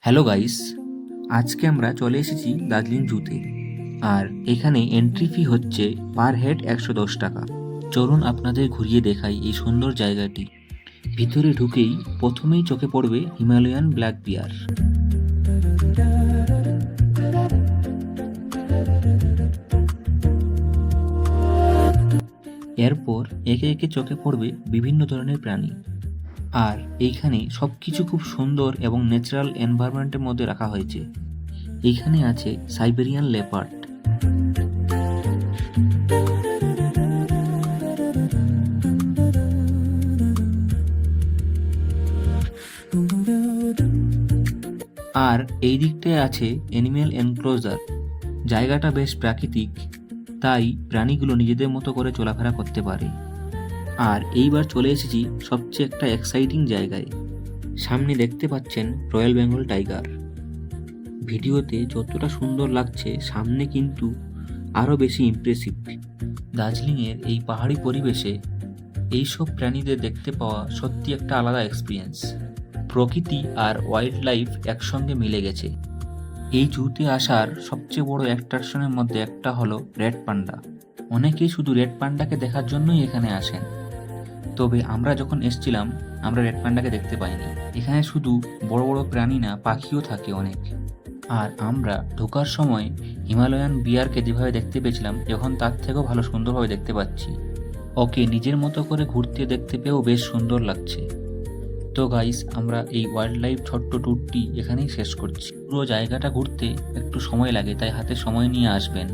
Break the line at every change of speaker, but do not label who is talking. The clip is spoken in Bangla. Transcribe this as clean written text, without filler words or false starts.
হ্যালো গাইস, আজকে আমরা চলে এসেছি দার্জিলিং জুতে। আর এখানে এন্ট্রি ফি হচ্ছে পার হেড 110 টাকা। চলুন আপনাদের ঘুরিয়ে দেখাই এই সুন্দর জায়গাটি। ভিতরে ঢুকেই প্রথমেই চোখে পড়বে হিমালয়ান ব্ল্যাক বিয়ার। এরপর একে একে চোখে পড়বে বিভিন্ন ধরনের প্রাণী। আর এইখানে সবকিছু খুব সুন্দর এবং ন্যাচারাল এনভায়রনমেন্টের মধ্যে রাখা হয়েছে। এইখানে আছে সাইবেরিয়ান লেপার্ড, আর এই দিকটায় আছে অ্যানিম্যাল এনক্লোজার। জায়গাটা বেশ প্রাকৃতিক, তাই প্রাণীগুলো নিজেদের মতো করে চলাফেরা করতে পারে। আর এইবার চলে এসেছি সবচেয়ে একটা এক্সাইটিং জায়গায়। সামনে দেখতে পাচ্ছেন রয়্যাল বেঙ্গল টাইগার। ভিডিওতে যতটা সুন্দর লাগছে, সামনে কিন্তু আরও বেশি ইমপ্রেসিভ। দার্জিলিংয়ের এই পাহাড়ি পরিবেশে এইসব প্রাণীদের দেখতে পাওয়া সত্যি একটা আলাদা এক্সপিরিয়েন্স। প্রকৃতি আর ওয়াইল্ড লাইফ একসঙ্গে মিলে গেছে। এই জুতে আসার সবচেয়ে বড় অ্যাট্রাকশনের মধ্যে একটা হলো রেড পান্ডা। অনেকেই শুধু রেড পান্ডাকে দেখার জন্যই এখানে আসেন, তবে আমরা যখন এসেছিলাম আমরা রেড পান্ডাকে দেখতে পাইনি। এখানে শুধু বড় বড় প্রাণী না, পাখিও থাকে অনেক। আর আমরা ঢোকার সময় হিমালয়ান বিয়ারকে যেভাবে দেখতে পেয়েছিলাম, এখন তার থেকেও ভালো সুন্দরভাবে দেখতে পাচ্ছি। ওকে নিজের মতো করে ঘুরতে দেখতে পেয়েও বেশ সুন্দর লাগছে। তো গাইস, আমরা এই ওয়াইল্ড লাইফ ছোট্ট ট্যুরটি এখানেই শেষ করছি। পুরো জায়গাটা ঘুরতে একটু সময় লাগে, তাই হাতে সময় নিয়ে আসবেন।